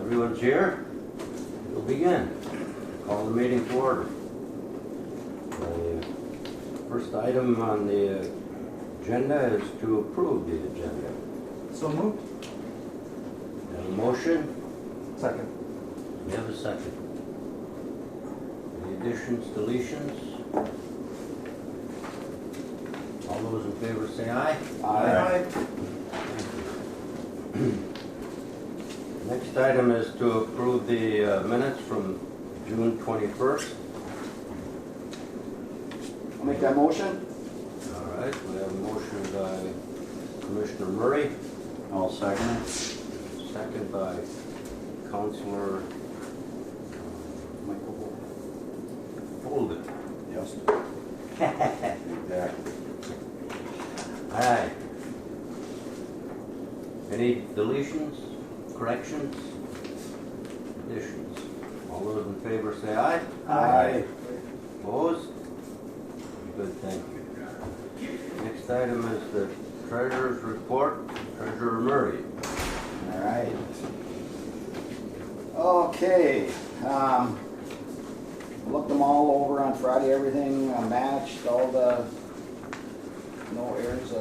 Everyone's here. We'll begin. Call the meeting to order. The first item on the agenda is to approve the agenda. So moved. Have a motion? Second. We have a second. Any additions, deletions? All those in favor say aye. Aye. Next item is to approve the minutes from June 21st. I'll make that motion. All right, we have a motion by Commissioner Murray, I'll second it. second by Councilor Michael. Folden. Yes. Exactly. Aye. Any deletions, corrections, additions? All those in favor say aye. Aye. Opposed? Good, thank you. Next item is the treasurer's report. Treasurer Murray. All right. Okay. Looked them all over on Friday. Everything matched. All the no errors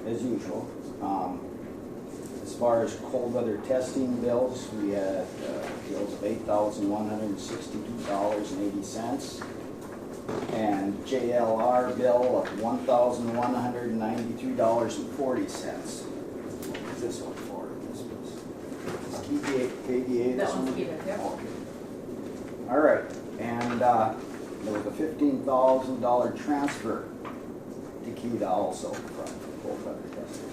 as usual. As far as cold weather testing bills, we had bills of $8,162.80 and JLR bill of $1,193.40. What is this one for? This was KDA. That one's KDA, yeah. Okay. All right, and there was a $15,000 transfer to KEDA also from cold weather testing.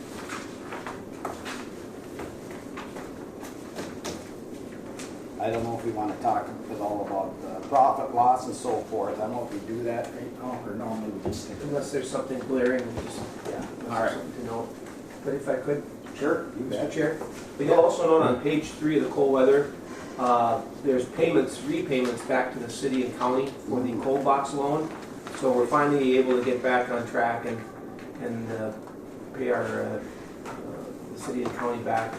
I don't know if we want to talk at all about profit, loss, and so forth. I don't know if we do that right now or normally we just stick. Unless there's something glaring, we just, Yeah. unless All there's right. something to note. But if I could, Sure. You Mr. bet. Chair. But you'll also note on page 3 of the cold weather, there's repayments back to the city and county for the cold box loan. So we're finally able to get back on track and pay our the city and county back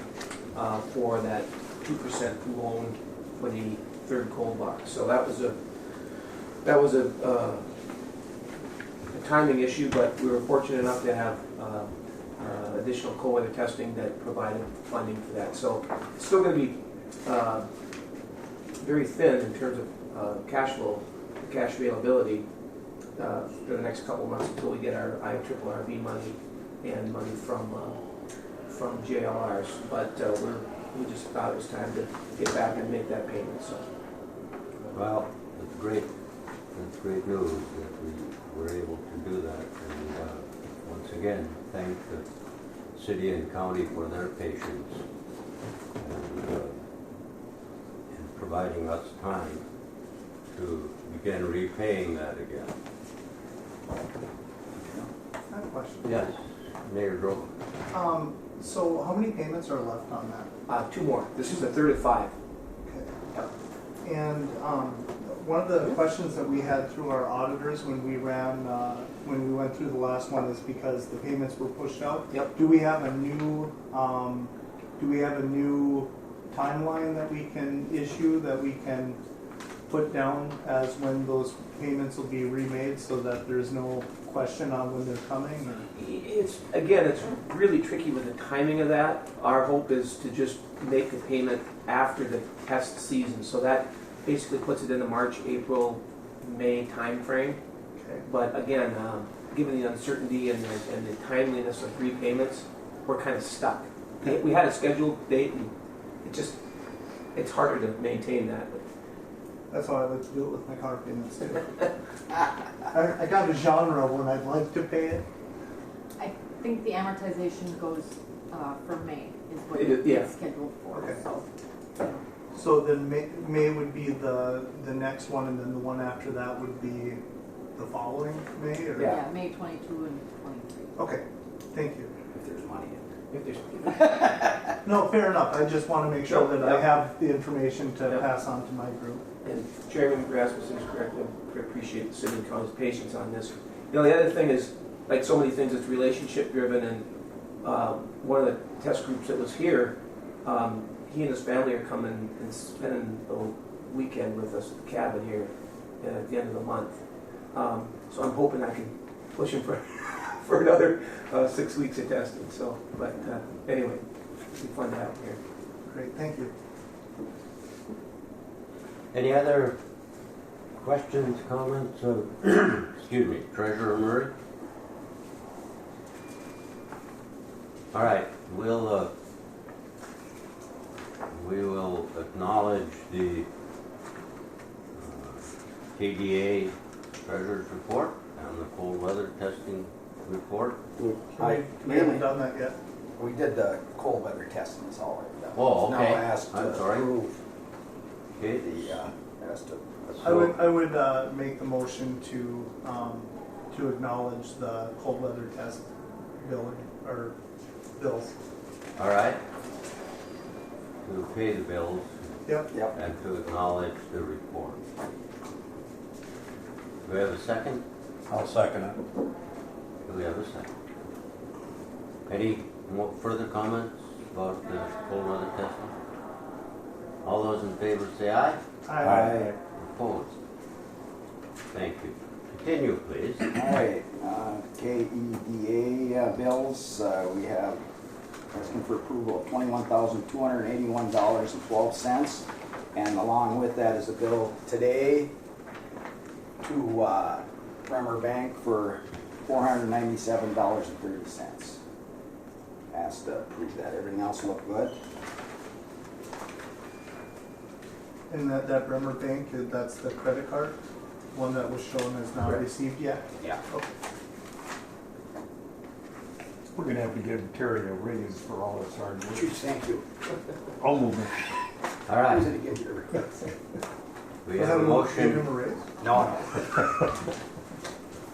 for that 2% loan for the third cold box. So that was a timing issue, but we were fortunate enough to have additional cold weather testing that provided funding for that. So it's still going to be very thin in terms of cash flow, cash availability for the next couple of months until we get our IRRB money and money from JLRs. But we just thought it was time to get back and make that payment. So. Well, it's great. It's great news that we were able to do that. And once again, thank the city and county for their patience and in providing us time to begin repaying that again. I have a question. Yes, Mayor Drogo. So how many payments are left on that? 2 more. This is the third of 5. Okay. And one of the questions that we had through our auditors when we went through the last one is because the payments were pushed out. Yep. Do we have a new timeline that we can issue, that we can put down as when those payments will be remade, so that there's no question on when they're coming? It's really tricky with the timing of that. Our hope is to just make the payment after the test season, so that basically puts it in the March, April, May timeframe. Okay. But again, given the uncertainty and the timeliness of repayments, we're kind of stuck. We had a scheduled date, and it's harder to maintain that. That's how I like to do it with my car payments too. I got a genre of when I'd like to pay it. I think the amortization goes for May is what Yeah. it's scheduled for. Okay. So, So then May would be the next one, and then the one after that would be the following May? Or? yeah, May 22 and 23. Okay, thank you. If there's money in it. If there's, No, fair enough. I just want to make sure that I Yep. have the information to Yep. pass on to my group. and Chairman Rasmussen is correct. I appreciate the city and county's patience on this. The other thing is, like so many things, it's relationship driven, and one of the test groups that was here He and his family are coming and spending the weekend with us at the cabin here at the end of the month. So I'm hoping I can push him for, for another 6 weeks of testing. So, but anyway, it'll be fun to have him here. Great, thank you. Any other questions, comments of, excuse me, Treasurer Murray? All right, we will acknowledge the KDA Treasurer's report and the cold weather testing report. We haven't done that yet. We did the cold weather testing, is all I've done. Oh, okay. Now asked to I'm sorry. approve Okay. asked to. I would make the motion to acknowledge the cold weather test billing, or bills. All right. To pay the bills Yep. Yep. and to acknowledge the report. Do we have a second? I'll second it. Do we have a second? Any more further comments about the cold weather testing? All those in favor say aye. Aye. Opposed? Thank you. Continue, please. All right, KEDA bills, we have asking for approval of $21,281.12. And along with that is a bill today to Bremer Bank for $497.30. Asked to approve that. Everything else looked good. And that Bremer Bank, that's the credit card, one that was shown as not Correct. received yet? Yeah. We're gonna have to give Terry a raise for all this hard work. Thank you. I'll move it. All right. Who's gonna give you a request? We have a motion. Give him a raise? No.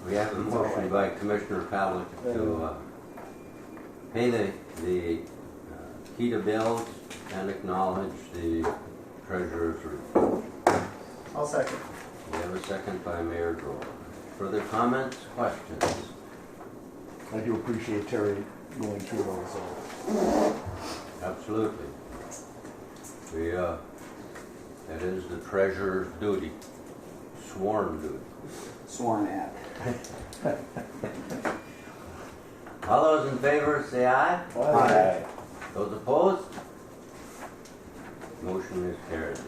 We have a motion by Commissioner Pavlik to pay the KEDA bills and acknowledge the treasurer's report. I'll second. We have a second by Mayor Drore. Further comments, questions? I do appreciate Terry going through those. Absolutely. That is the treasurer's duty, sworn duty. Sworn at. All those in favor say aye. Aye. Those opposed? Motion is carried.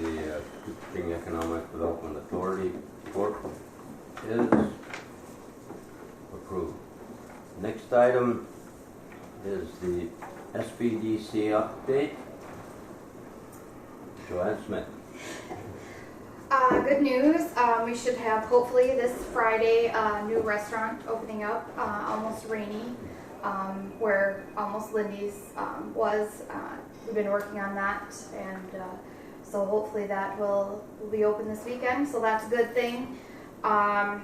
The Koochiching Economic Development Authority report is approved. Next item is the SBDC update. Joanne Smith. Good news, we should have hopefully this Friday a new restaurant opening up, Almost Rainy, where Almost Lindy's was. We've been working on that, and so hopefully that will be open this weekend, so that's a good thing. I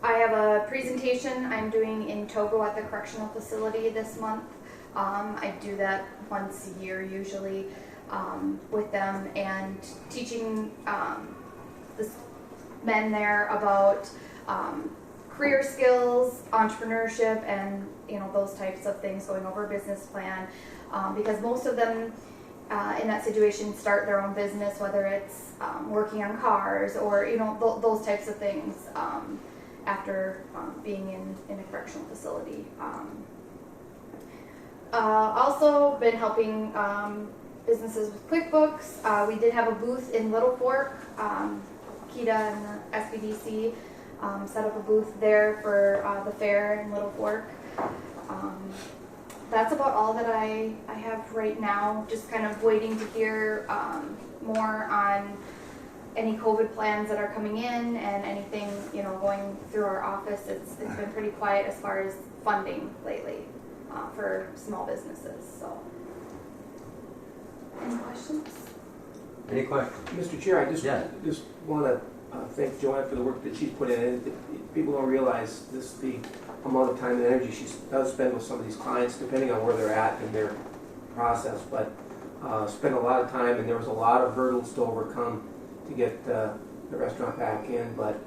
have a presentation I'm doing in Togo at the correctional facility this month. I do that once a year usually. With them and teaching the men there about career skills, entrepreneurship, and those types of things. Going over a business plan, because most of them in that situation start their own business, whether it's working on cars or those types of things after being in a correctional facility. Also been helping businesses with QuickBooks. We did have a booth in Little Fork. KEDA and the SBDC set up a booth there for the fair in Little Fork. That's about all that I have right now. Just kind of waiting to hear more on any COVID plans that are coming in and anything going through our office. It's been pretty quiet as far as funding lately for small businesses. So. Any questions? Any questions? Mr. Chair, I just want to thank Joanne for the work that she's put in. People don't realize the amount of time and energy she does spend with some of these clients, depending on where they're at in their process. But spent a lot of time, and there was a lot of hurdles to overcome to get the restaurant back in. But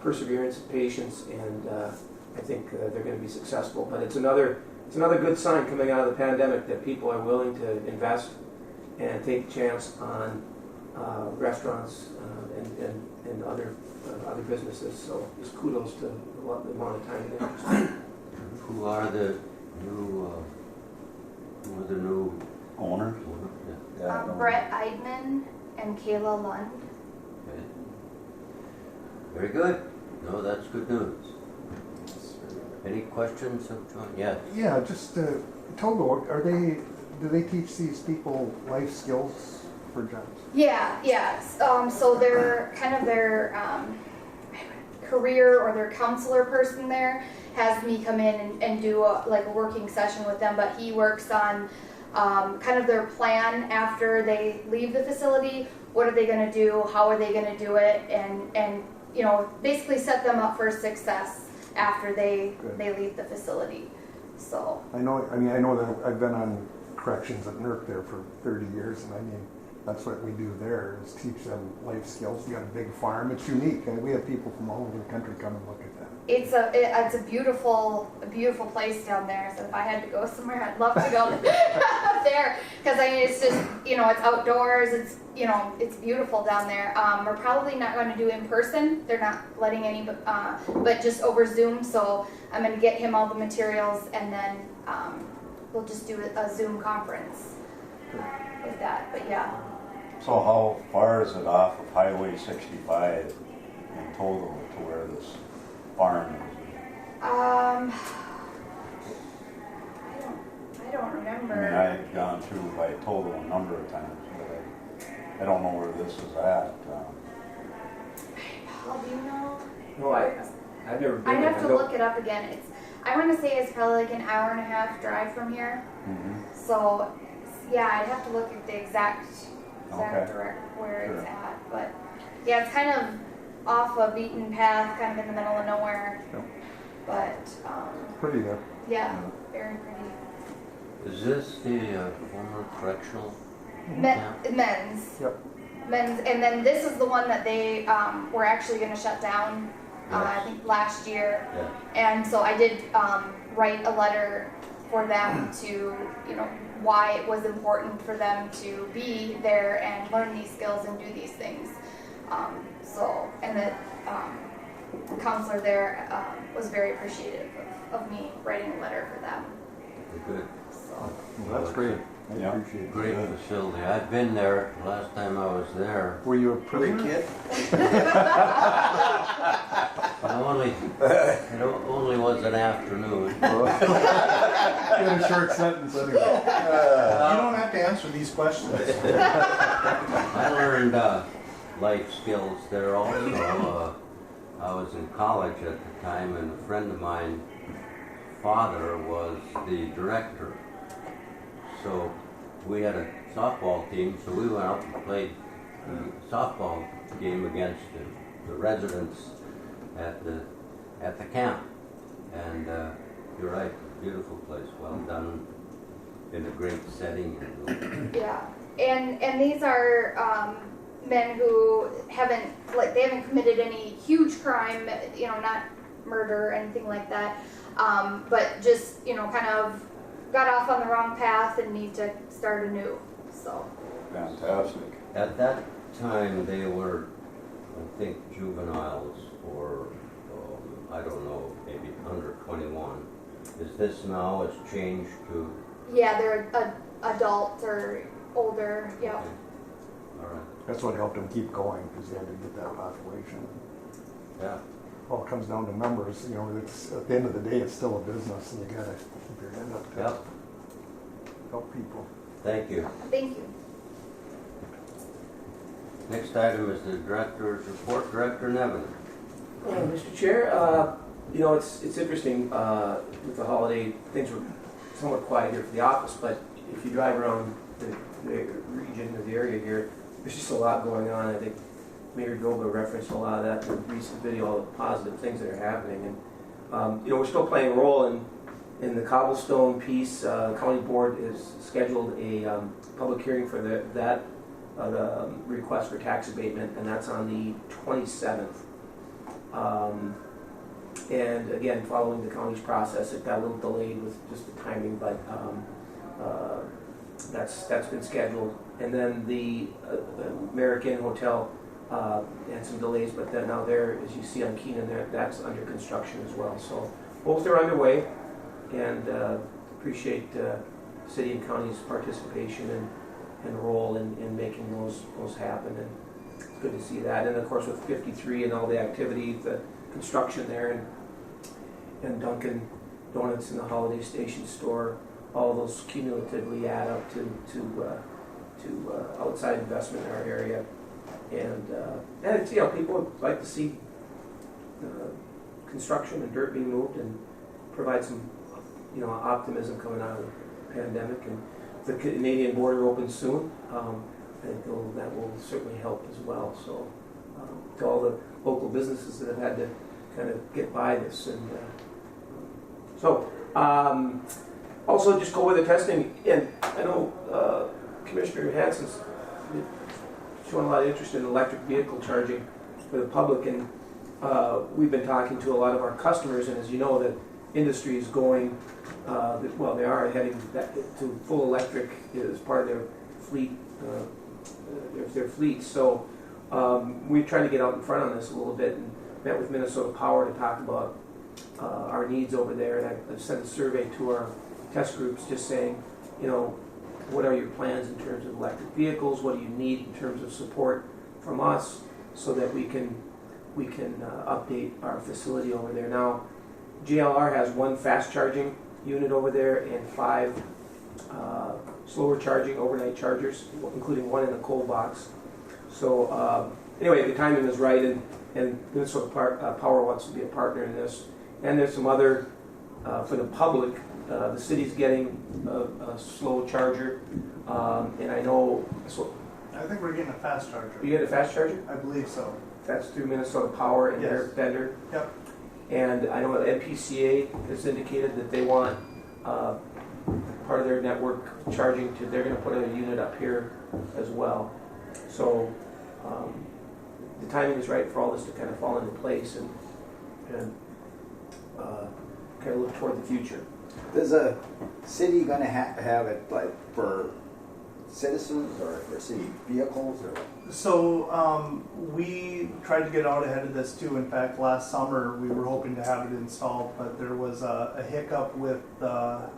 perseverance, patience, and I think they're going to be successful. But it's another it's another good sign coming out of the pandemic that people are willing to invest and take a chance on restaurants and other businesses. So just kudos to the amount of time and interest. Who are the new Owner? Yeah. Brett Eidman and Kayla Lund. Okay. Very good. No, that's good news. Any questions of John? Yeah. Yeah, just Togo, do they teach these people life skills for jobs? Yeah. So their kind of their career or their counselor person there has me come in and do a working session with them, but he works on kind of their plan after they leave the facility. What are they going to do? How are they going to do it? And basically set them up for success after they leave the facility. So I know that I've been on corrections at NERC there for 30 years, and I mean, that's what we do there, is teach them life skills. We got a big farm. It's unique, and we have people from all over the country come and look at that. it's a beautiful place down there. So if I had to go somewhere, I'd love to go there, because I mean it's just it's outdoors. It's beautiful down there. We're probably not going to do in person. They're not letting any, but just over Zoom. So I'm going to get him all the materials, and then we'll just do a Zoom conference with that. But yeah. So how far is it off of Highway 65 in total to where this farm is? I don't remember. I mean, I've gone through by total a number of times, but I don't know where this is at. Paul, do you know? No, I've never been I'd there. have to look it up again. I want to say it's probably like an hour and a half drive from here. Mm-hmm. So, yeah, I'd have to look at the exact Okay. direct where Sure. it's at. But yeah, it's kind of off a beaten path, kind of in the middle of nowhere. Yep. But Pretty there. yeah, very pretty. Is this the former correctional? Men's. Yep. Men's, and then this is the one that they were actually going to shut down. I Yes. think last year. Yeah. And so I did write a letter for them to, why it was important for them to be there and learn these skills and do these things. And the counselor there was very appreciative of me writing a letter for them. Good. So, Well, that's great. I Yeah. appreciate it. Great facility. I've been there. Last time I was there, Were you a prisoner? it only was an afternoon. You had a short sentence anyway. You don't have to answer these questions. I learned life skills there also. I was in college at the time, and a friend of mine, father, was the director. So we had a softball team, so we went out and played a softball game against the residents at the camp. And you're right, beautiful place, well done, in a great setting. yeah. And these are men who haven't committed any huge crime, not murder or anything like that, but just, kind of got off on the wrong path and need to start anew. So Fantastic. At that time, they were, I think, juveniles, or I don't know, maybe under 21. Is this now, it's changed to? yeah, they're adult or older. Yeah. Okay. All right. That's what helped them keep going, because they had to get that population. Yeah. All it comes down to numbers. It's at the end of the day, it's still a business, and you gotta keep your head up to Yep. help people. Thank you. Thank you. Next item is the director's report. Director Nevin. Mr. Chair, it's interesting, with the holiday, things were somewhat quiet here for the office, but if you drive around the region or the area here, there's just a lot going on. I think Mayor Goba referenced a lot of that in the recent video, all the positive things that are happening. And, we're still playing a role in the cobblestone piece. The county board has scheduled a public hearing for the request for tax abatement, and that's on the 27th. And again, following the county's process, it got a little delayed with just the timing, but that's been scheduled. And then the American Hotel had some delays, but then now there, as you see on Keenan, that's under construction as well. So both are underway, and appreciate city and county's participation and role in making those happen. And it's good to see that. And of course, with 53 and all the activity, the construction there, and Dunkin' Donuts in the Holiday Station store, all those cumulatively add up to outside investment in our area. And it's, people would like to see construction and dirt being moved and provide some, optimism coming out of the pandemic. And if the Canadian border opens soon, I think that will certainly help as well. So to all the local businesses that have had to kind of get by this. And also just go with the testing. And I know Commissioner Hansen's showing a lot of interest in electric vehicle charging for the public, and we've been talking to a lot of our customers, and as you know, the industry is going, they are heading to full electric as part of their fleet, their fleets. So we're trying to get out in front on this a little bit, and met with Minnesota Power to talk about our needs over there, and I've sent a survey to our test groups just saying, what are your plans in terms of electric vehicles? What do you need in terms of support from us so that we can update our facility over there? Now, JLR has one fast charging unit over there and 5 slower charging overnight chargers, including one in a cold box. So anyway, the timing is right, and Minnesota Power wants to be a partner in this. And there's some other, for the public, the city's getting a slow charger, and I know. I think we're getting a fast charger. You get a fast charger? I believe so. That's through Minnesota Power and their vendor. Yep. And I know NPCA has indicated that they want part of their network charging they're going to put a unit up here as well. So the timing is right for all this to kind of fall into place and kind of look toward the future. Is a city going to have it like for citizens or for city vehicles? Or? So we tried to get out ahead of this too. In fact, last summer we were hoping to have it installed, but there was a hiccup with the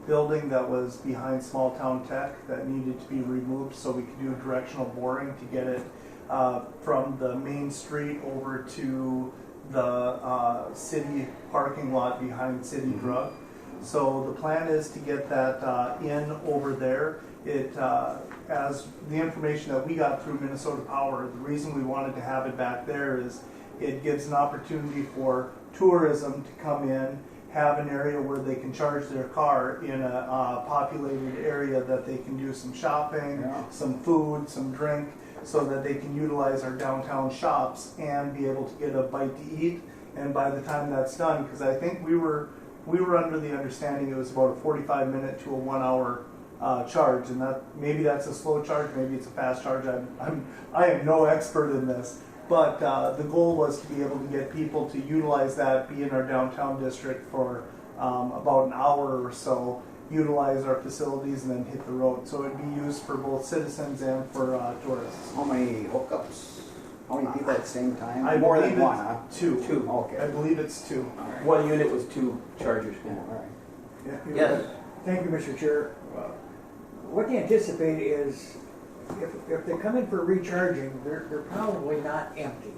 building that was behind Small Town Tech that needed to be removed so we could do directional boring to get it from the main street over to the city parking lot behind City Drug. So the plan is to get that in over there. It, as the information that we got through Minnesota Power, the reason we wanted to have it back there is it gives an opportunity for tourism to come in, have an area where they can charge their car in a populated area that they can do some shopping, some food, some drink, so that they can utilize our downtown shops and be able to get a bite to eat. And by the time that's done, because I think we were under the understanding it was about a 45-minute to a 1-hour charge, and that maybe that's a slow charge, maybe it's a fast charge. I am no expert in this, but the goal was to be able to get people to utilize that, be in our downtown district for about an hour or so, utilize our facilities, and then hit the road. So it'd be used for both citizens and for tourists. How many hookups? How many people at the same time? I More believe than one, it's huh? Two. Okay. I believe it's 2. All right. One unit was 2 chargers. Yeah, all right. Yeah. Thank you, Mr. Chair. What they anticipate is if they come in for recharging, they're probably not empty.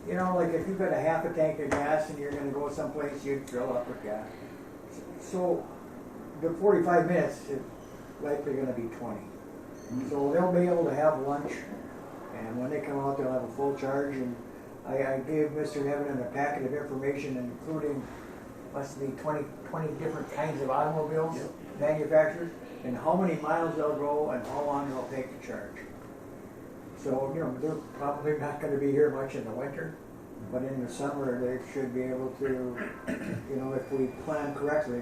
Like if you've got a half a tank of gas and you're going to go someplace, you'd fill up with gas. So the 45 minutes is likely going to be 20. So they'll be able to have lunch, and when they come out, they'll have a full charge. And I gave Mr. Nevin a packet of information, including must be 20 different kinds of automobiles, manufacturers, and how many miles they'll go and how long they'll take to charge. So, they're probably not going to be here much in the winter, but in the summer they should be able to, if we plan correctly,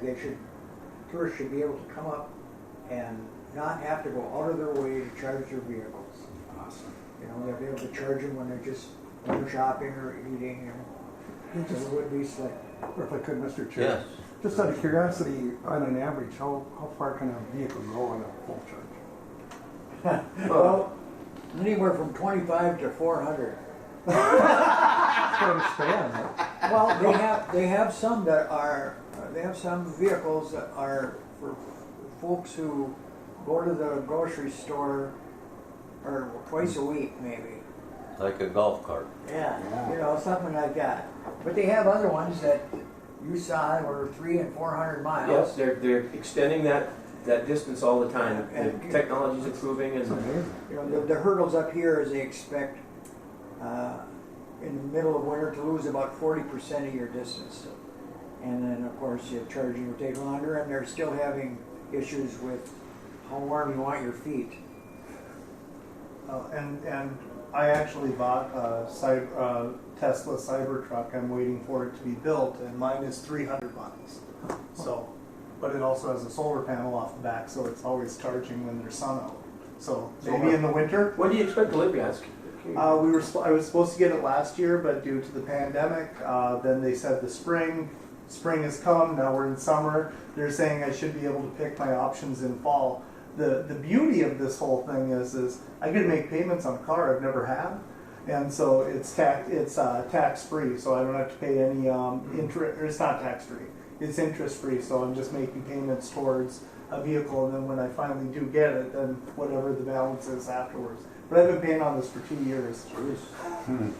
tourists should be able to come up and not have to go out of their way to charge their vehicles. Awesome. They'll be able to charge them when they're shopping or eating. it would be slick. Or if I could, Mr. Chair. Yes. Just out of curiosity, on an average, how far can a vehicle go on a full charge? Well, anywhere from 25 to 400. From span, huh? Well, they have some that are, they have some vehicles that are for folks who go to the grocery store or twice a week maybe. Like a golf cart. Yeah, you know, something like that. But they have other ones that you saw were 300 and 400 miles. Yes, they're extending that distance all the time. And- The technology's improving It's and amazing. You know, the hurdles up here is they expect in the middle of winter to lose about 40% of your distance. And then, of course, your charging will take longer, and they're still having issues with how warm you want your feet. And I actually bought a Tesla Cybertruck. I'm waiting for it to be built, and mine is 300 miles. So, but it also has a solar panel off the back, so it's always charging when there's sun out. So maybe in the winter. when do you expect delivery? I I was supposed to get it last year, but due to the pandemic, then they said the spring. Spring has come. Now we're in summer. They're saying I should be able to pick my options in fall. The beauty of this whole thing is I get to make payments on a car I've never had, and so it's tax free. So I don't have to pay any interest. It's not tax free. It's interest free. So I'm just making payments towards a vehicle, and then when I finally do get it, then whatever the balance is afterwards. But I've been paying on this for 2 years. Jeez.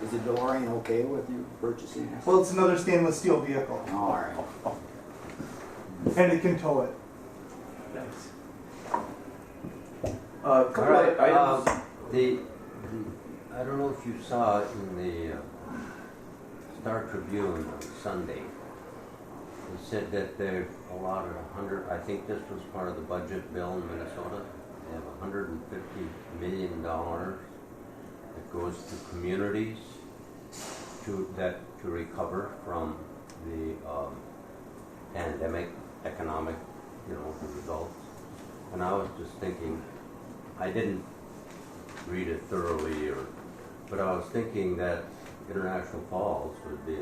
Is the DeLorean okay with you purchasing this? Well, it's another stainless steel vehicle, All right. and it can tow it. Thanks. All Couple right, items. I don't know if you saw it in the Star Tribune on Sunday. It said that they've allotted 100, I think this was part of the budget bill in Minnesota. They have $150 million that goes to communities to recover from the pandemic, economic, the results. And I was just thinking, I didn't read it thoroughly, but I was thinking that International Falls would be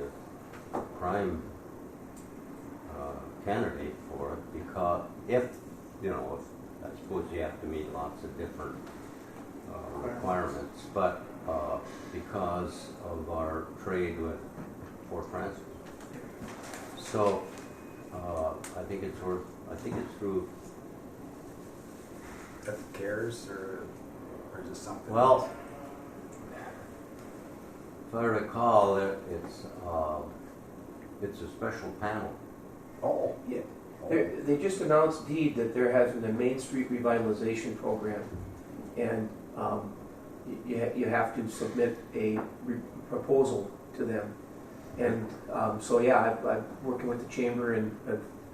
a prime candidate for it, because if I suppose you have to meet lots of different requirements, but because of our trade with Fort Francis. So I think it's through. That cares or just something? Well, if I recall, it's a special panel. Oh. Yeah. They just announced, Deed, that they're having a Main Street revitalization program, and you have to submit a proposal to them. And so yeah, I'm working with the chamber and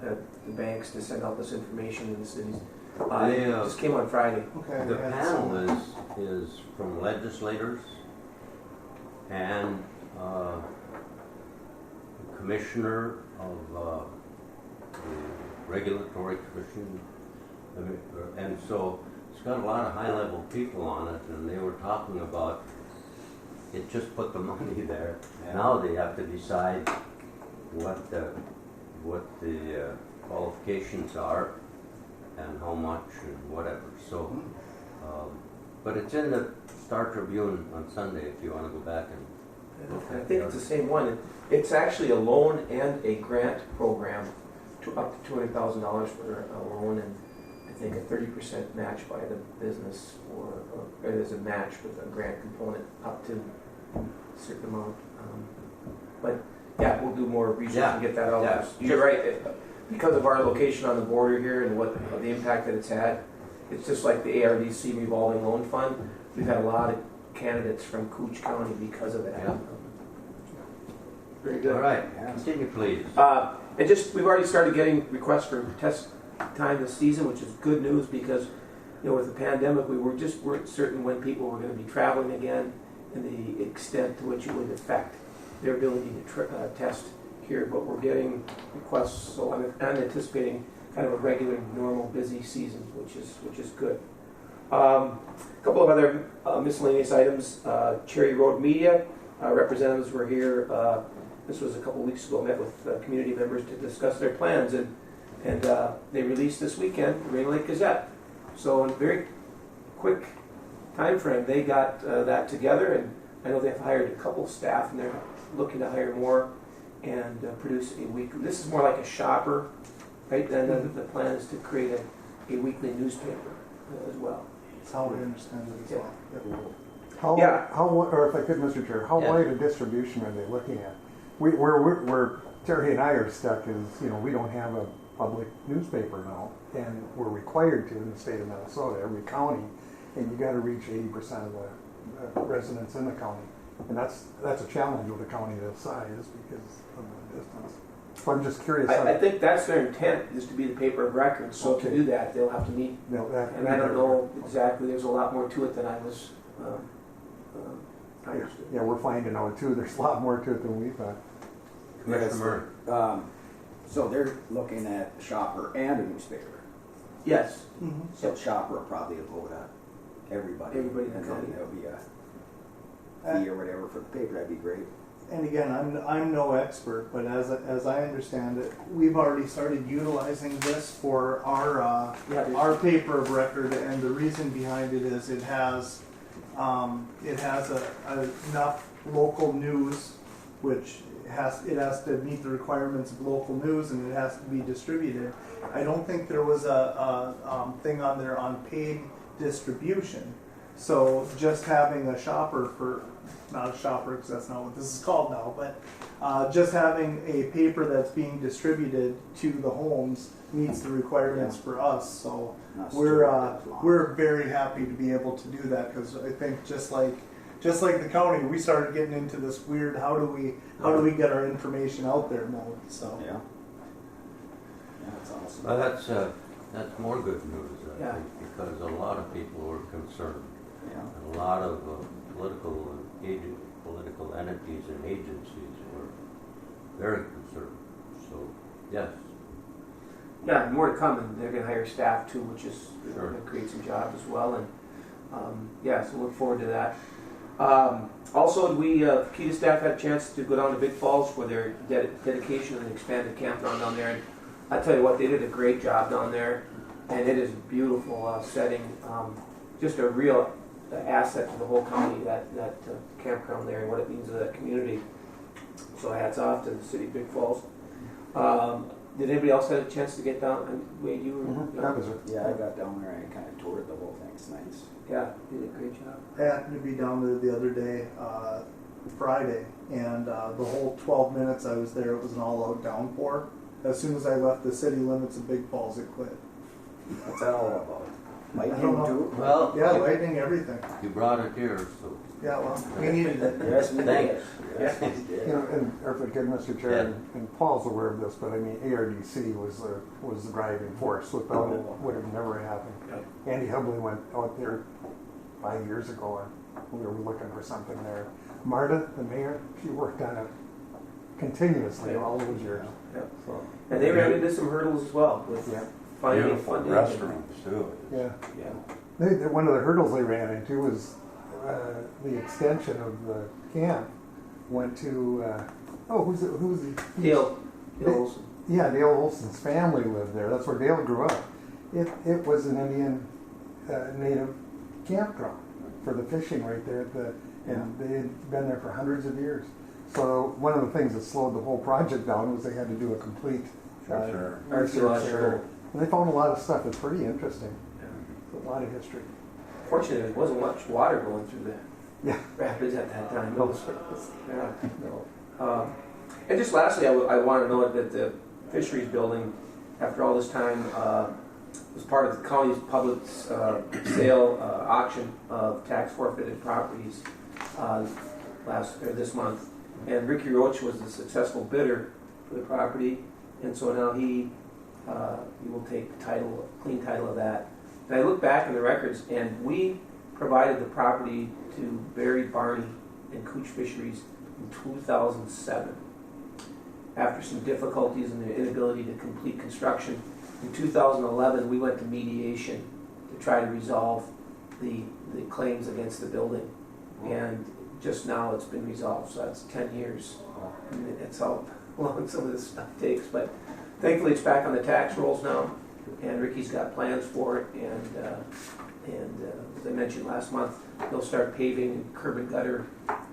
the banks to send out this information in the cities. It just came on Friday. Okay. The panel is from legislators and the commissioner of the regulatory commission, and so it's got a lot of high-level people on it, and they were talking about it. Just put the money there. Yeah. Now they have to decide what the qualifications are and how much and whatever. So, but it's in the Star Tribune on Sunday if you want to go back and look I at think it's the same one. It's actually a loan and a grant program, up to $200,000 for a loan, and I think a 30% match by the business, or it is a match with a grant component up to a certain amount. But yeah, we'll do more research and get that out. Yeah. You're right. Because of our location on the border here and what the impact that it's had, it's just like the ARDC revolving loan fund. We've had a lot of candidates from Cooch County because of that. Yeah. Very good. All right, continue please. And we've already started getting requests for test time this season, which is good news because, with the pandemic, we weren't certain when people were going to be traveling again and the extent to which it would affect their ability to test here. But we're getting requests, so I'm anticipating kind of a regular, normal, busy season, which is good. A couple of other miscellaneous items. Cherry Road Media representatives were here this was a couple weeks ago, met with community members to discuss their plans, and they released this weekend the Rain Lake Gazette. So in a very quick time frame, they got that together, and I know they've hired a couple of staff, and they're looking to hire more and produce a weekly. This is more like a shopper, right? And the plan is to create a weekly newspaper as well. That's how I understand it as well. Or if I could, Mr. Chair, how wide a distribution are they looking at? Where Terry and I are stuck is, we don't have a public newspaper now, and we're required to in the state of Minnesota, every county, and you got to reach 80% of the residents in the county, and that's a challenge with a county this size because of the distance. So I'm just curious. I think that's their intent, is to be the paper of record. So to do that, they'll have to meet. And I don't know exactly. There's a lot more to it than I was. Yeah, we're finding out too. There's a lot more to it than we thought. Commissioner Murray. So they're looking at shopper and a newspaper. Yes. Mm-hmm. So shopper will probably go to everybody. Everybody in the and county. then there'll be a fee or whatever for the paper. That'd be great. And again, I'm no expert, but as I understand it, we've already started utilizing this for our paper of record, and the reason behind it is it has enough local news, which it has to meet the requirements of local news, and it has to be distributed. I don't think there was a thing on there on paid distribution. So just having a shopper not a shopper because that's not what this is called now, but just having a paper that's being distributed to the homes meets the requirements for us. So we're very happy to be able to do that, because I think just like the county, we started getting into this weird how do we get our information out there mode. So yeah, that's awesome. Well, that's more good news, I think, because a lot of people were concerned. Yeah. And a lot of political entities and agencies were very concerned. So, yes. Yeah, more to come, and they're going to hire staff too, which is Sure. going to create some jobs as well. And so look forward to that. Also, Kita staff had a chance to go down to Big Falls for their dedication of the expanded campground down there. And I tell you what, they did a great job down there, and it is a beautiful setting. Just a real asset to the whole county, that campground there and what it means to that community. So hats off to the city of Big Falls. Did anybody else have a chance to get down? Wade, you were? That was it. Yeah, I got down there and kind of toured the whole thing. It's nice. Yeah, you did a great job. I happened to be down there the other day, Friday, and the whole 12 minutes I was there, it was an all-out downpour. As soon as I left the city limits of Big Falls, it quit. What's that all about? I don't Lightning know. too? Well, Yeah, lightning, everything. you brought it here, so Yeah, well, we needed it. Yes, we did. Thanks. Yes, we did. And if I could, Mr. Chair, and Paul's aware of this, but I mean, ARDC was the driving force. Without it, would have never happened. Yep. Andy Hubley went out there 5 years ago, and we were looking for something there. Marta, the mayor, she worked on it continuously all those years. Yep. So, And they ran into some hurdles as well with finding Beautiful funding. restrooms too. yeah. Yeah. One of the hurdles they ran into was the extension of the camp went to who's the Dale Olson. Yeah, Dale Olson's family lived there. That's where Dale grew up. It was an Indian native campground for the fishing right there and they had been there for hundreds of years. So one of the things that slowed the whole project down was they had to do a complete research there. And they found a lot of stuff that's pretty interesting. A lot of history. Fortunately, there wasn't much water going through the rapids at that time. And just lastly, I want to note that the fisheries building, after all this time, was part of the county's public sale auction of tax forfeited properties this month. And Ricky Roach was the successful bidder for the property, and so now he will take clean title of that. And I look back in the records, and we provided the property to Barry Barney and Cooch Fisheries in 2007. After some difficulties and the inability to complete construction, in 2011 we went to mediation to try to resolve the claims against the building. And just now it's been resolved, so that's 10 years. And that's how long some of this stuff takes, but thankfully it's back on the tax rolls now, and Ricky's got plans for it, and as I mentioned last month, they'll start paving curb and gutter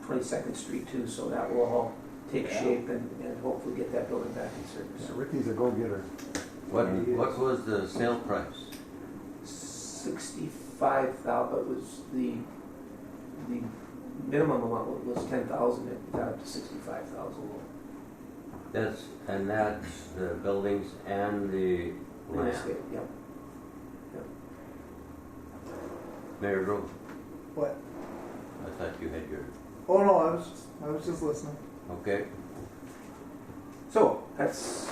22nd Street too, so that will all take shape and hopefully get that building back in service. So Ricky's a go-getter. What was the sale price? 65,000, it was the minimum amount was 10,000, it got up to 65,000. That's the buildings and the land. Landscape, yep. Mayor Grove, What? I thought you had your, Oh no, I was just listening. okay. So, that's,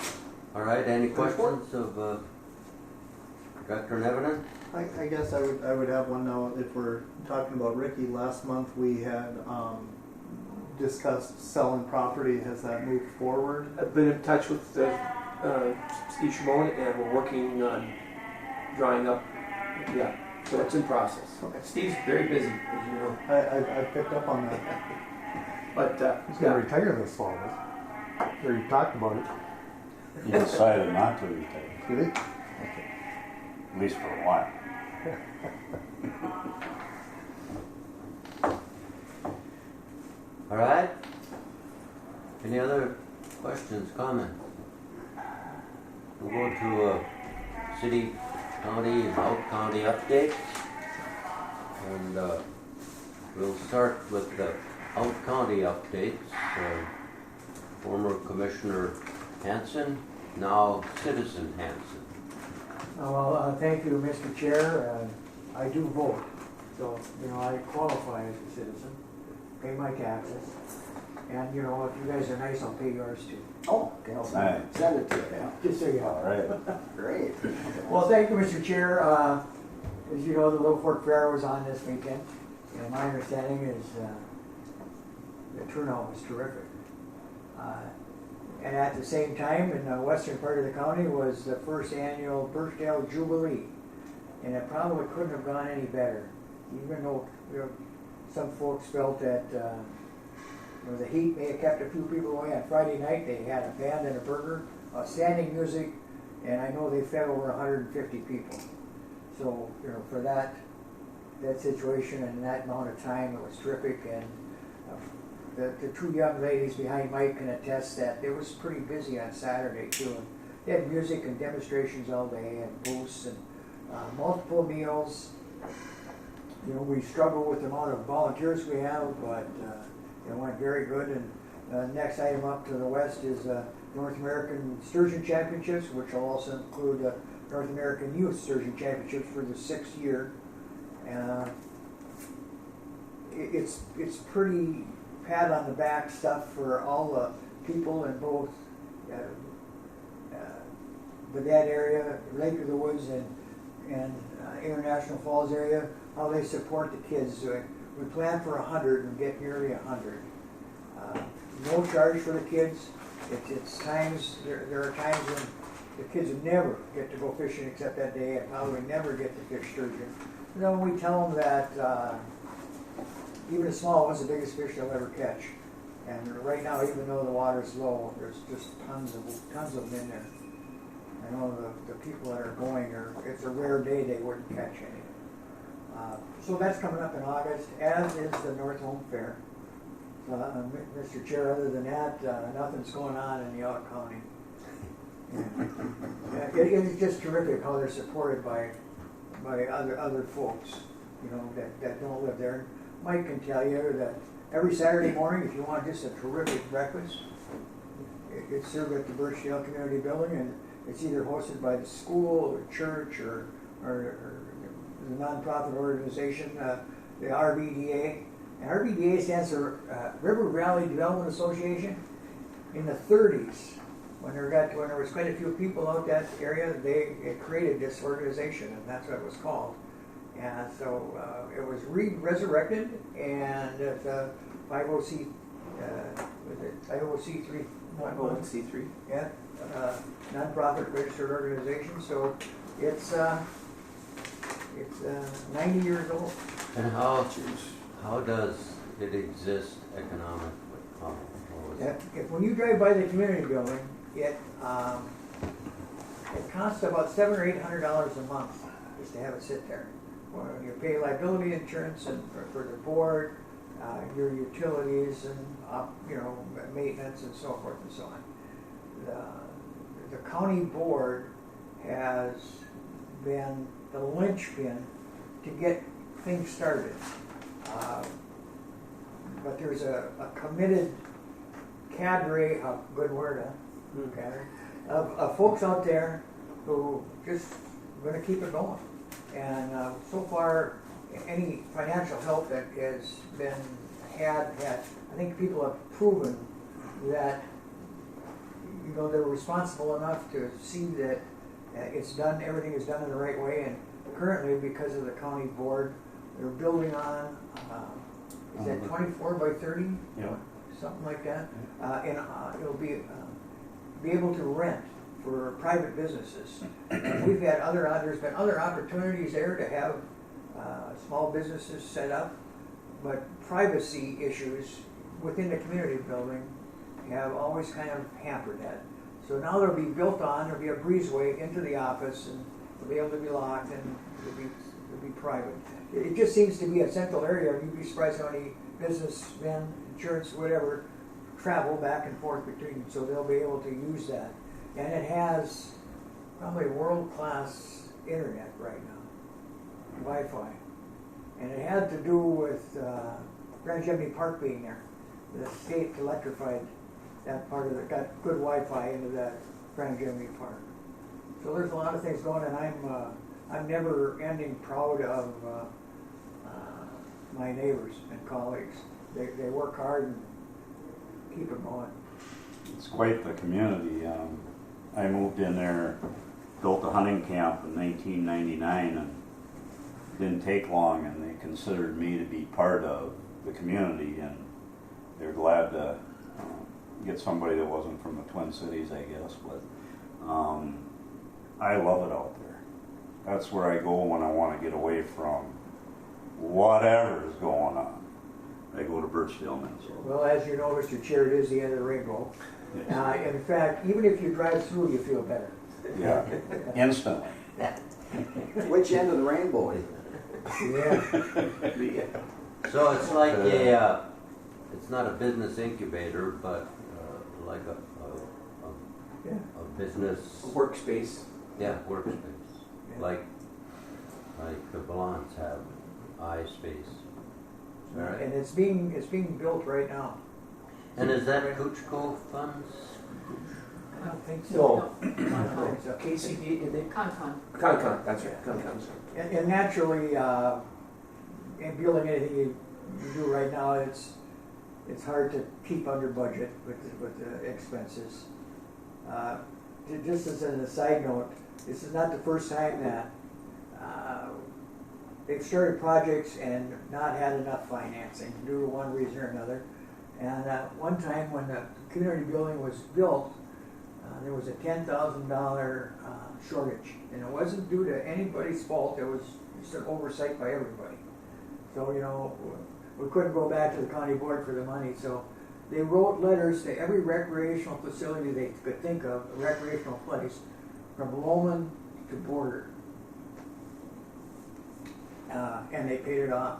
All right, any questions of Dr. Nevenin? I guess I would have one now. If we're talking about Ricky, last month we had discussed selling property. Has that moved forward? I've been in touch with Steve Shimon, and we're working on drawing up, so it's in process. Steve's very busy, as you know, I picked up on that. but He's gonna retire this fall. He already talked about it. He decided not to retire, Did he? at least for a while. All right. Any other questions, comments? We'll go to city, county, and out county updates. And we'll start with the out county updates. Former Commissioner Hanson, now Citizen Hanson. Well, thank you, Mr. Chair. I do vote, so, I qualify as a citizen, pay my taxes. And, if you guys are nice, I'll pay yours too. Oh, okay, I'll Nice. send it to you, yeah. Just so you know. All right. Great. Well, thank you, Mr. Chair. As you know, the Little Fork Fair was on this weekend, and my understanding is the turnout was terrific. And at the same time, in the western part of the county was the first annual Birchdale Jubilee, and it probably couldn't have gone any better. Even though some folks felt that the heat may have kept a few people away on Friday night, they had a band and a burger, outstanding music, and I know they fed over 150 people. So, for that situation and that amount of time, it was terrific. And the two young ladies behind Mike can attest that it was pretty busy on Saturday too. And they had music and demonstrations all day and booths and multiple meals. We struggle with the amount of volunteers we have, but it went very good. And next item up to the west is North American Sturgeon Championships, which will also include North American Youth Sturgeon Championships for the 6th year. It's pretty pat on the back stuff for all the people in both that area, Lake of the Woods and International Falls area, how they support the kids. We plan for 100 and get nearly 100. No charge for the kids. It's times, there are times when the kids never get to go fishing except that day and probably never get to fish sturgeon. We tell them that even the small one's the biggest fish they'll ever catch. And right now, even though the water's low, there's just tons of them in there. I know the people that are going, it's a rare day they wouldn't catch any. So that's coming up in August, as is the North Home Fair. Mr. Chair, other than that, nothing's going on in the Out County. It's just terrific how they're supported by other folks, that don't live there. Mike can tell you that every Saturday morning, if you want just a terrific breakfast, it's served at the Birchdale Community Building, and it's either hosted by the school or church or the nonprofit organization, the RVDA. And RVDA stands for River Valley Development Association. In the 30s, when there was quite a few people out that area, it created this organization, and that's what it was called. And so it was resurrected, and it's a 50C, 50C3. 501c3. Yeah, nonprofit registered organization. So it's 90 years old. And how does it exists economically? How is it? If when you drive by the community building, it costs about $700 or $800 a month just to have it sit there. Well, you pay liability insurance and for the board, your utilities and maintenance and so forth and so on. The county board has been the linchpin to get things started. But there's a committed cadre, a good word, cadre, of folks out there who just going to keep it going. And so far, any financial help that has been had, I think people have proven that they're responsible enough to see that it's done, everything is done in the right way. And currently, because of the county board, they're building on, is that 24 by 30? Yeah. Something like that. And it'll be able to rent for private businesses. And we've had there's been other opportunities there to have small businesses set up, but privacy issues within the community building have always kind of hampered that. So now they'll be built on, there'll be a breezeway into the office, and they'll be able to be locked, and it'll be private. It just seems to be a central area. You'd be surprised how many businessmen, insurance, whatever, travel back and forth between, so they'll be able to use that. And it has probably world-class internet right now, Wi-Fi. And it had to do with Grand Chimney Park being there. The state electrified that part of it, got good Wi-Fi into that Grand Chimney Park. So there's a lot of things going, and I'm never ending proud of my neighbors and colleagues. They work hard and keep it going. It's quite the community. I moved in there, built a hunting camp in 1999, and didn't take long, and they considered me to be part of the community, and they're glad to get somebody that wasn't from the Twin Cities, I guess. But I love it out there. That's where I go when I want to get away from whatever is going on. I go to Birchdale, Minnesota. Well, as you know, Mr. Chair, it is the end of the rainbow. In fact, even if you drive through, you feel better. Yeah, instantly. Which end of the rainbow is it? Yeah. So it's like a, it's not a business incubator, but like a business Workspace. workspace, like the Ballons have iSpace. Right. And it's being built right now. And is that Koochiching funds? I don't think so. No. I don't think so. KCD, did they? Concon. Concon, that's right, Concon. And naturally, in building anything you do right now, it's hard to keep under budget with the expenses. Just as a side note, this is not the first time that they've started projects and not had enough financing due to one reason or another. And one time when the community building was built, there was a $10,000 shortage, and it wasn't due to anybody's fault. It was just an oversight by everybody. So we couldn't go back to the county board for the money. So they wrote letters to every recreational facility they could think of, a recreational place, from Loman to Border, and they paid it off.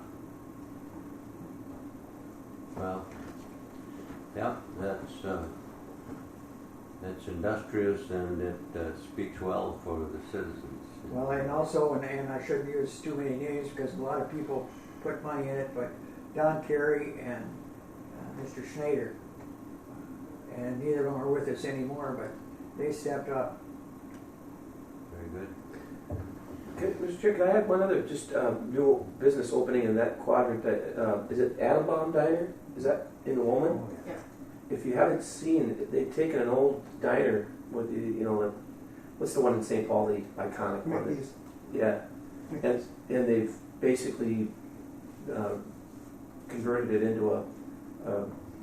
Well, yeah, that's industrious, and it speaks well for the citizens. Well, and also, and I shouldn't use too many names because a lot of people put money in it, but Don Carey and Mr. Schneider, and neither of them are with us anymore, but they stepped up. Very good. Mr. Chair, can I have one other new business opening in that quadrant? Is it Adambaum Diner? Is that in the Woman? Oh, Yeah. If you haven't seen it, they've taken an old diner with what's the one in St. Paul, the iconic one? Mickey's. Yeah, and they've basically converted it into a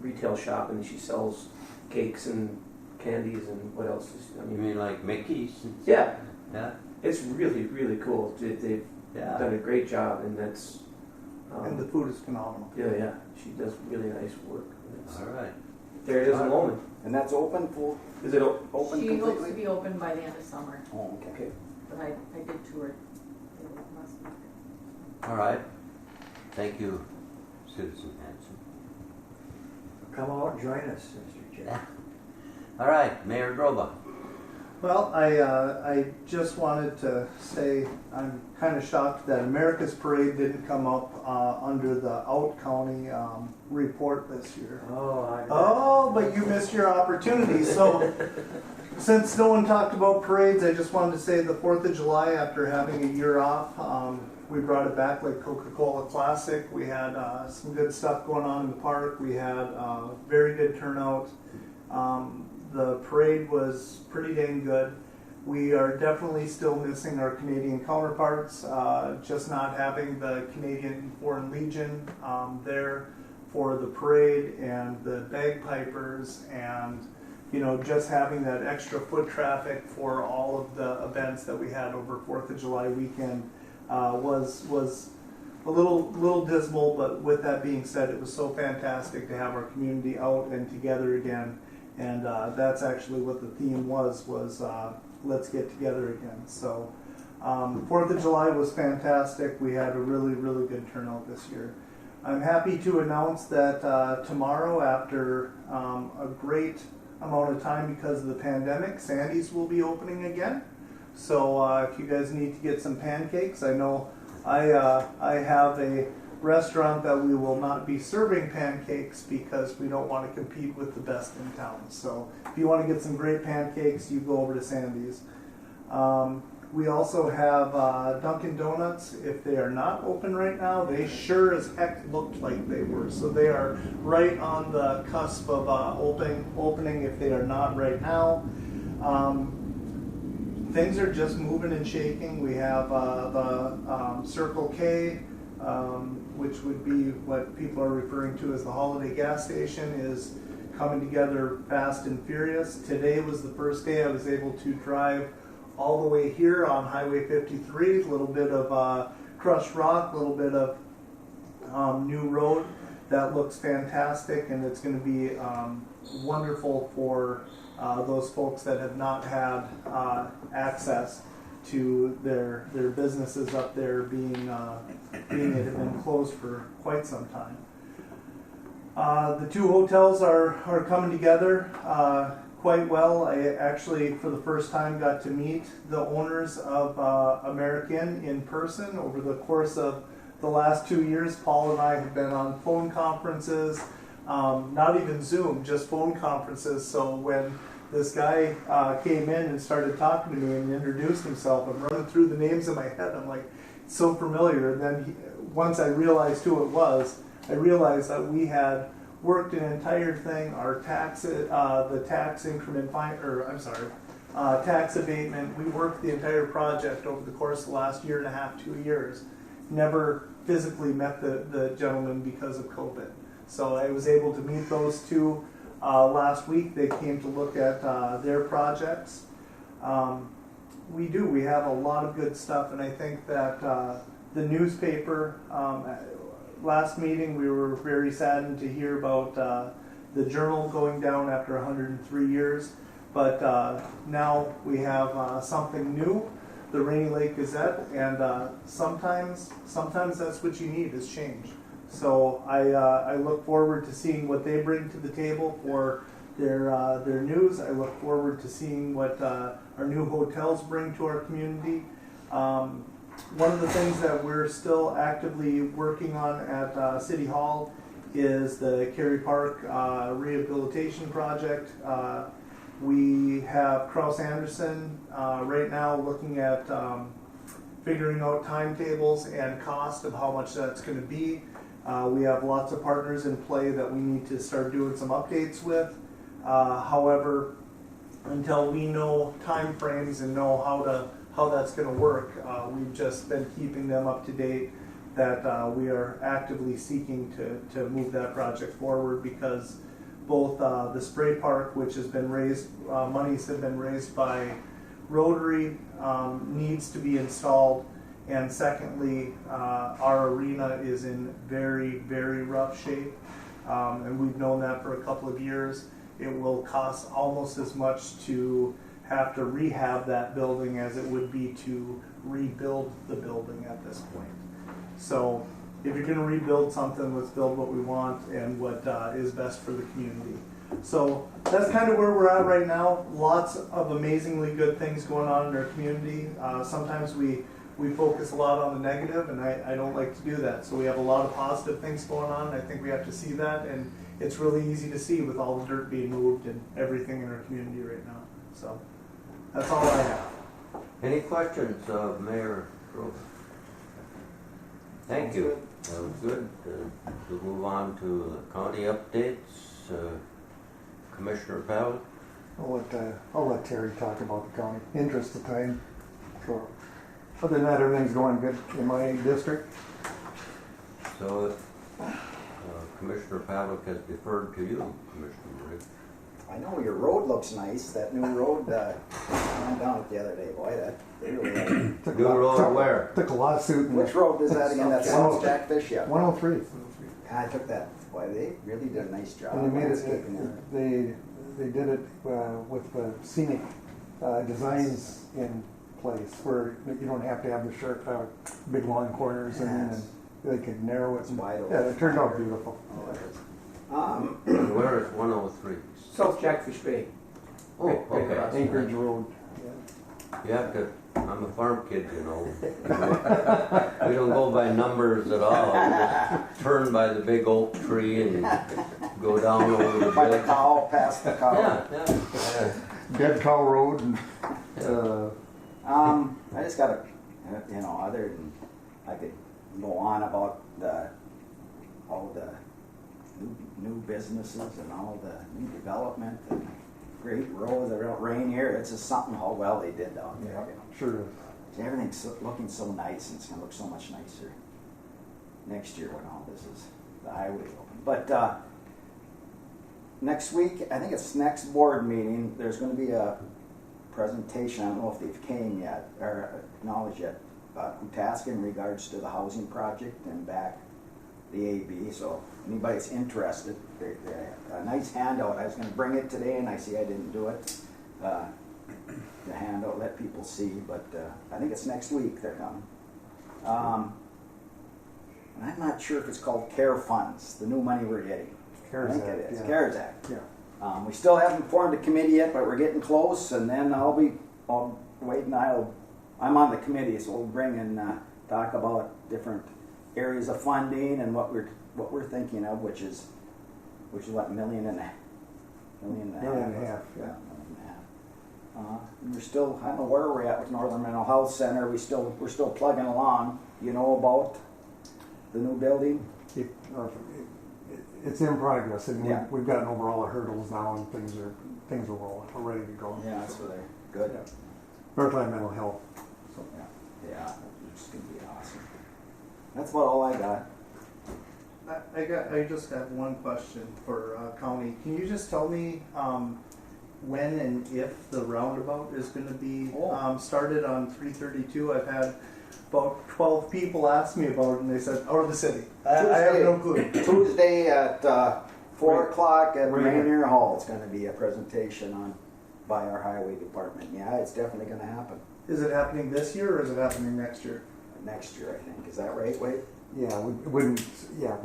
retail shop, and she sells cakes and candies and what else? You mean like Mickey's? Yeah, Yeah. it's really, really cool. They've done a great job, and that's and the food is phenomenal. Yeah, she does really nice work. All right. There it is, enrollment. And that's open, full, Is it open She hopes to completely? be open by the end of summer, Oh, okay. but I did tour it last week. All right. Thank you, Citizen Hanson. Come out and join us, Mr. Chair. All right, Mayor Droba. Well, I just wanted to say I'm kind of shocked that America's Parade didn't come up under the Out County report this year. Oh, but you missed your opportunity. So, since no one talked about parades, I just wanted to say the 4th of July, after having a year off, we brought it back like Coca-Cola Classic. We had some good stuff going on in the park. We had very good turnout. The parade was pretty dang good. We are definitely still missing our Canadian counterparts, just not having the Canadian Foreign Legion there for the parade and the bagpipers, and just having that extra foot traffic for all of the events that we had over 4th of July weekend was a little dismal. But with that being said, it was so fantastic to have our community out and together again. And that's actually what the theme was let's get together again. So 4th of July was fantastic. We had a really, really good turnout this year. I'm happy to announce that tomorrow, after a great amount of time because of the pandemic, Sandy's will be opening again. So if you guys need to get some pancakes, I know I have a restaurant that we will not be serving pancakes because we don't want to compete with the best in town. So if you want to get some great pancakes, you go over to Sandy's. We also have Dunkin' Donuts. If they are not open right now, they sure as heck looked like they were. So they are right on the cusp of opening if they are not right now. Things are just moving and shaking. We have the Circle K, which would be what people are referring to as the holiday gas station, is coming together fast and furious. Today was the first day I was able to drive all the way here on Highway 53, a little bit of crushed rock, a little bit of new road. That looks fantastic, and it's going to be wonderful for those folks that have not had access to their businesses up there, being it have been closed for quite some time. The two hotels are coming together quite well. I actually, for the first time, got to meet the owners of American in person. Over the course of the last 2 years, Paul and I have been on phone conferences, not even Zoom, just phone conferences. So when this guy came in and started talking to me and introduced himself, I'm running through the names in my head. I'm like, it's so familiar. And then once I realized who it was, I realized that we had worked an entire thing, our tax, the tax increment, tax abatement. We worked the entire project over the course of the last year and a half, 2 years. Never physically met the gentleman because of COVID. So I was able to meet those two last week. They came to look at their projects. We have a lot of good stuff, and I think that the newspaper, last meeting we were very saddened to hear about the Journal going down after 103 years, but now we have something new, the Rainy Lake Gazette, and sometimes that's what you need is change. So I look forward to seeing what they bring to the table for their news. I look forward to seeing what our new hotels bring to our community. One of the things that we're still actively working on at City Hall is the Cary Park rehabilitation project. We have Kraus Anderson right now looking at figuring out timetables and cost of how much that's going to be. We have lots of partners in play that we need to start doing some updates with. However, until we know time frames and know how that's going to work, we've just been keeping them up to date, that we are actively seeking to move that project forward, because both the spray park, which has been raised, monies have been raised by Rotary, needs to be installed, And secondly, our arena is in very, very rough shape, and we've known that for a couple of years. It will cost almost as much to have to rehab that building as it would be to rebuild the building at this point. So if you're going to rebuild something, let's build what we want and what is best for the community. So that's kind of where we're at right now. Lots of amazingly good things going on in our community. Sometimes we focus a lot on the negative, and I don't like to do that. So we have a lot of positive things going on. I think we have to see that, and it's really easy to see with all the dirt being moved and everything in our community right now. So that's all I have. Any questions of Mayor Grover? Thank you. That was good. To move on to the county updates, Commissioner Pavlik. I'll let Terry talk about the county. Interest of time. So, other than that, everything's going good in my district. So Commissioner Pavlik has deferred to you, Commissioner Briggs. I know your road looks nice, that new road, I went down it the other day, boy, that really, New road where? Took a lawsuit. which road is that again, that's South Jack Fish, yeah. 103. I took that, boy, they really did a nice job. And they made landscaping there. it, they did it with the scenic designs in place where you don't have to have the sharp, big long corners and they could narrow it. It's wide open. Yeah, it turned out beautiful. Oh, it is. Where is 103? South Jackfish Bay. Oh, okay. Anchorage Road. You have to, I'm a farm kid, you know. We don't go by numbers at all. We just turn by the big oak tree and go down over the By the bridge. cow, past the cow. Yeah. Dead Cow Road. And, I just gotta, other than, I could go on about all the new businesses and all the new development and great roads, the real rain here, it's just something how well they did down there. Sure. Everything's looking so nice, and it's gonna look so much nicer next year when all this is, the highway's open. But next week, I think it's next board meeting, there's gonna be a presentation, I don't know if they've came yet, or acknowledged yet, Koochiching in regards to the housing project and back the AB, so anybody that's interested, a nice handout, I was gonna bring it today and I see I didn't do it. The handout, let people see, but I think it's next week they're coming. And I'm not sure if it's called CARE funds, the new money we're getting. CARES I think Act, it is, yeah. CARES Act. Yeah. We still haven't formed a committee yet, but we're getting close, and then Wade and I'm on the committee, so we'll bring and talk about different areas of funding and what we're thinking of, which is what, million and a half. Million and a half, yeah. $1.5 million. We're still, I don't know where we're at with Northern Mental Health Center. We're still plugging along. You know about the new building? It's in progress, and Yeah. we've gotten over all the hurdles now, and things are rolling. We're ready to go. Yeah, that's where they're good. Northland Mental Health. So. Yeah, it's gonna be awesome. That's about all I got. I just have one question for county. Can you just tell me when and if the roundabout is going to be started on 332? I've had about 12 people ask me about it, and they said, or the city. I have no clue. Tuesday at 4 o'clock at Right here. Rainier Hall. It's going to be a presentation by our highway department. Yeah, it's definitely going to happen Is it happening this year or is it happening next year? next year, I think. Is that right, Wade? Yeah, we wouldn't. Yeah,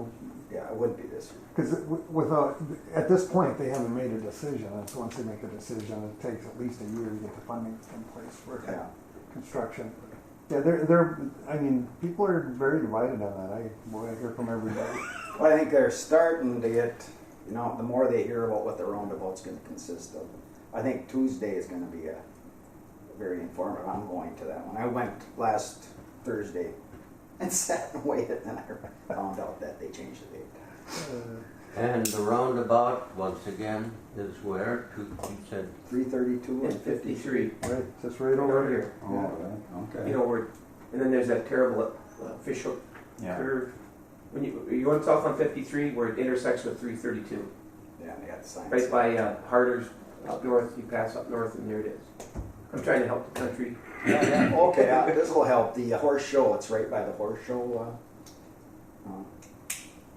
Yeah, it would be this year. because without at this point they haven't made a decision. And so once they make a decision, it takes at least a year to get the funding in place for construction. Yeah, they're. I mean, people are very divided on that. I hear from everybody. Well, I think they're starting to get, the more they hear about what the roundabout's going to consist of. I think Tuesday is going to be a very informative. I'm going to that one. I went last Thursday and sat and waited, and I found out that they changed the date. And the roundabout, once again, is where? You said 332 and 53. Right, just right over here. Okay. You know, and then there's that terrible official Yeah. curve. When you went south on 53, where it intersects with 332. Yeah, they got the signs. Right by Harder's up north, you pass up north and there it is. I'm trying to help the country. Yeah, yeah. Okay, this will help. The horse show, it's right by the horse show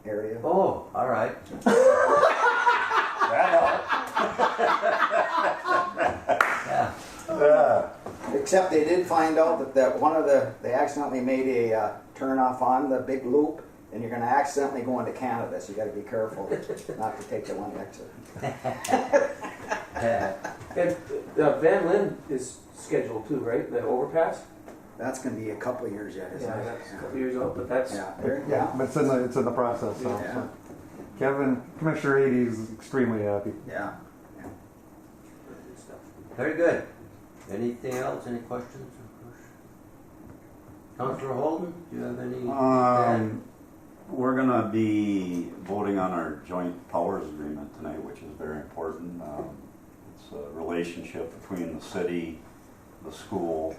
area. Oh, all right. Yeah. Except they did find out that one of they accidentally made a turn off on the big loop, and you're going to accidentally go into Canada, so you got to be careful not to take the one exit. And Van Linn is scheduled too, right? The overpass? That's going to be a couple of years yet, isn't Yeah, it? that's a couple years old, but that's. Yeah. Yeah, but it's in the process. So, Yeah. so. Commissioner 80 is extremely happy. Yeah. Very good. Anything else? Any questions? Councillor Holden, do you have any? We're gonna be voting on our joint powers agreement tonight, which is very important. It's a relationship between the city, the school,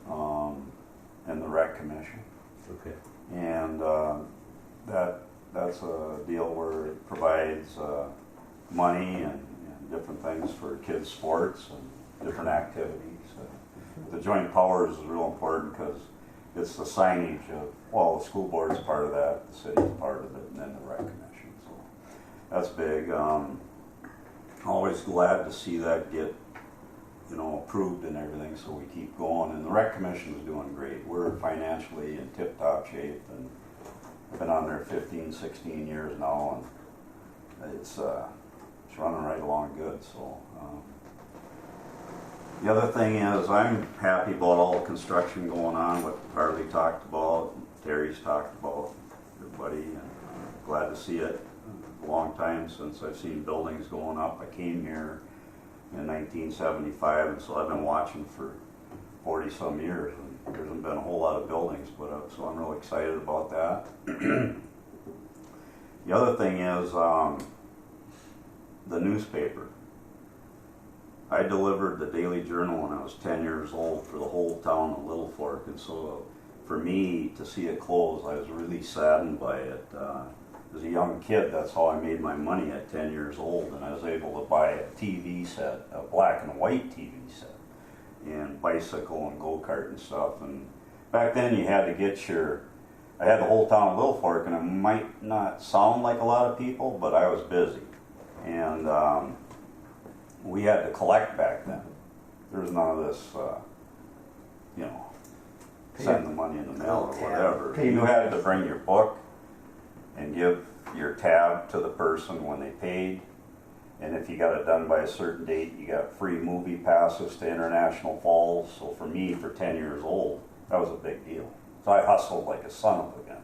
and the rec commission. Okay. And that's a deal where it provides money and different things for kids' sports and different activities. The joint powers is real important because it's the signage of, well, the school board's part of that, the city's part of it, and then the rec commission. So that's big. Always glad to see that get, approved and everything, so we keep going. And the rec commission is doing great. We're financially in tip-top shape, and I've been on there 15, 16 years now, and it's running right along good. So the other thing is, I'm happy about all the construction going on, what Harley talked about, Terry's talked about, everybody, and glad to see it. A long time since I've seen buildings going up. I came here in 1975, and so I've been watching for 40 some years, and there hasn't been a whole lot of buildings put up, so I'm really excited about that. The other thing is the newspaper. I delivered the Daily Journal when I was 10 years old for the whole town of Little Fork, and so for me to see it close, I was really saddened by it. As a young kid, that's how I made my money at 10 years old, and I was able to buy a TV set, a black and white TV set, and bicycle and go-kart and stuff. And back then you had to get I had the whole town of Little Fork, and it might not sound like a lot of people, but I was busy. And we had to collect back then. There was none of this, send the money in the mail or whatever. You had to bring your book and give your tab to the person when they paid. And if you got it done by a certain date, you got free movie passes to International Falls. So for me, for 10 years old, that was a big deal. So I hustled like a son of a gun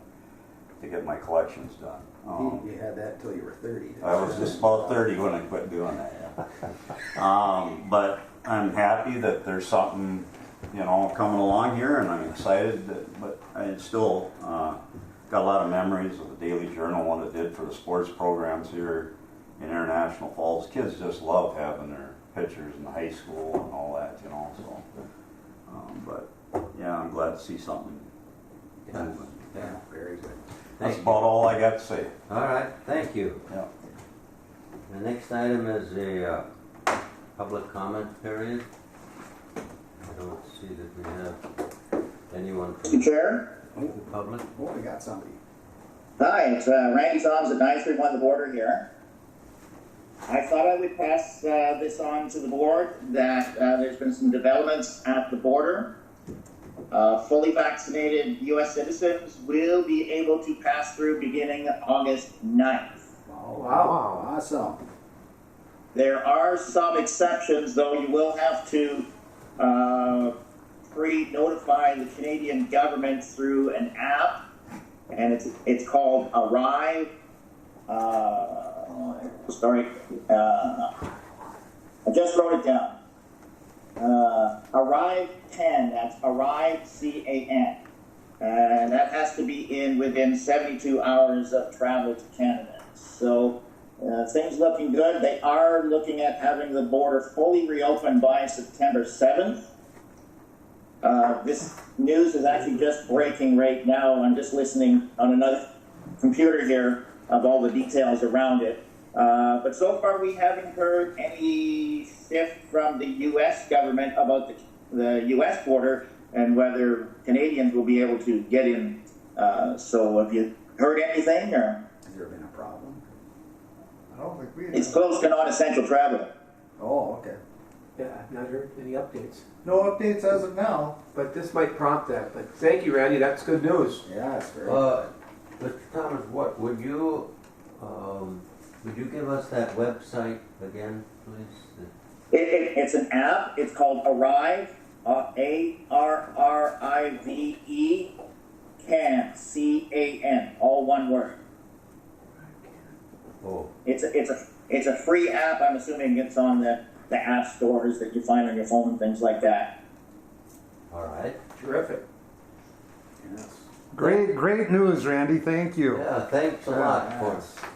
to get my collections done. You had that till you were 30. Didn't I was just about 30 when I quit doing that. Yeah. But I'm happy that there's something, coming along here, and I'm excited. But I still got a lot of memories of the Daily Journal, what it did for the sports programs here in International Falls. Kids just love having their pictures in the high school and all that, So, but yeah, I'm glad to see something moving. Yeah, very good. That's about all I got to say. All right, thank you. Yeah. The next item is a public comment period. I don't see that we have anyone from Mr. Chair. the public. Oh, we got somebody. Hi, it's Randy Toms at 931 The Border here. I thought I would pass this on to the board that there's been some developments at the border. Fully vaccinated U.S. citizens will be able to pass through beginning August 9th. Oh, wow. Awesome. There are some exceptions, though. You will have to pre-notify the Canadian government through an app, and it's called Arrive. I just wrote it down. Arrive 10. That's Arrive CAN, and that has to be in within 72 hours of travel to Canada. So. Things looking good. They are looking at having the border fully reopened by September 7th. This news is actually just breaking right now. I'm just listening on another computer here of all the details around it. But so far we haven't heard any shift from the U.S. government about the U.S. border and whether Canadians will be able to get in. So have you heard anything, or? Has there been a problem? I don't think we. It's close to non-essential travel. Oh, okay. Yeah, I've not heard any updates. No updates as of now. But this might prompt that. But thank you, Randy. That's good news. Yeah, it's very. Mr. Thomas, what would you give us that website again, please? It's an app. It's called Arrive. ARRIVE. CAN. All one word. Oh, It's a free app. I'm assuming it's on the app stores that you find on your phone and things like that. all right. Terrific. Yes. Great news, Randy. Thank you. Yeah, thanks a lot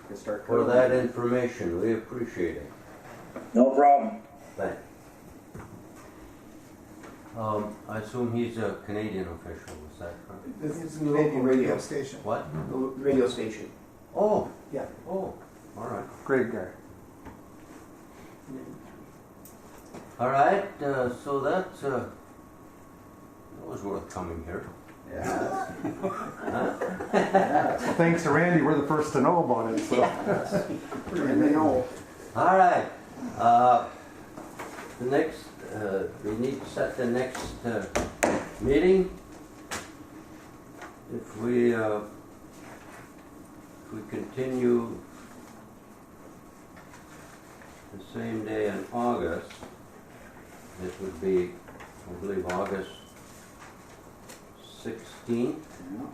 Could start for that covering. information. We appreciate it. No problem. Thanks. I assume he's a Canadian official, is that correct? This is the the local local radio. radio station. What? The radio station. Oh, Yeah. oh, all right. Great guy. All right, so that was worth coming here. Yeah. Huh? Yes. Thanks to Randy, we're the first to know about it. So. Randy, know. All right, the next, we need to set the next meeting. If we continue the same day in August, it would be, I believe, August 16th. Yeah,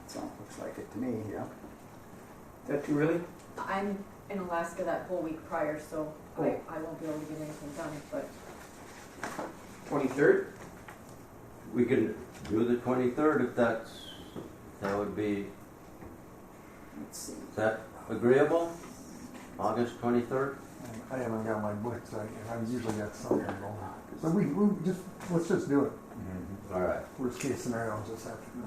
sounds looks like it to me. Yeah. Is that too early? I'm in Alaska that whole week prior, so I won't be able to get anything done, but 23rd? We can do the 23rd if that would be, Let's see. is that agreeable? August 23rd? I haven't got my books out yet. I've usually got something going. But let's just do it. All right. Worst case scenario, I'll just have to do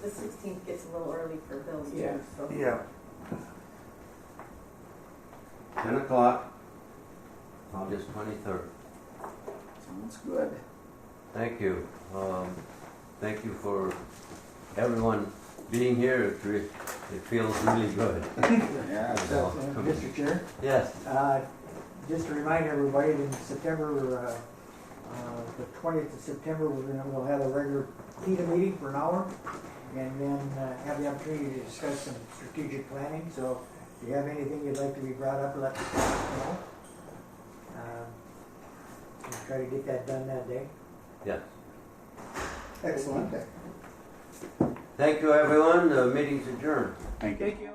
the 16th gets a little early for bills Yeah. too, so. this. Yeah. 10 o'clock, August 23rd. Sounds good. Thank you. Thank you for everyone being here. It feels really good. Yeah. So, Mr. Chair, yes. just to remind everybody, in September, the 20th of September, we'll have a regular PETA meeting for an hour, and then have the opportunity to discuss some strategic planning. So if you have anything you'd like to be brought up, let us know. We'll try to get that done that day. Yes. Excellent. Thank you, everyone. The meeting's adjourned. Thank you. Thank you.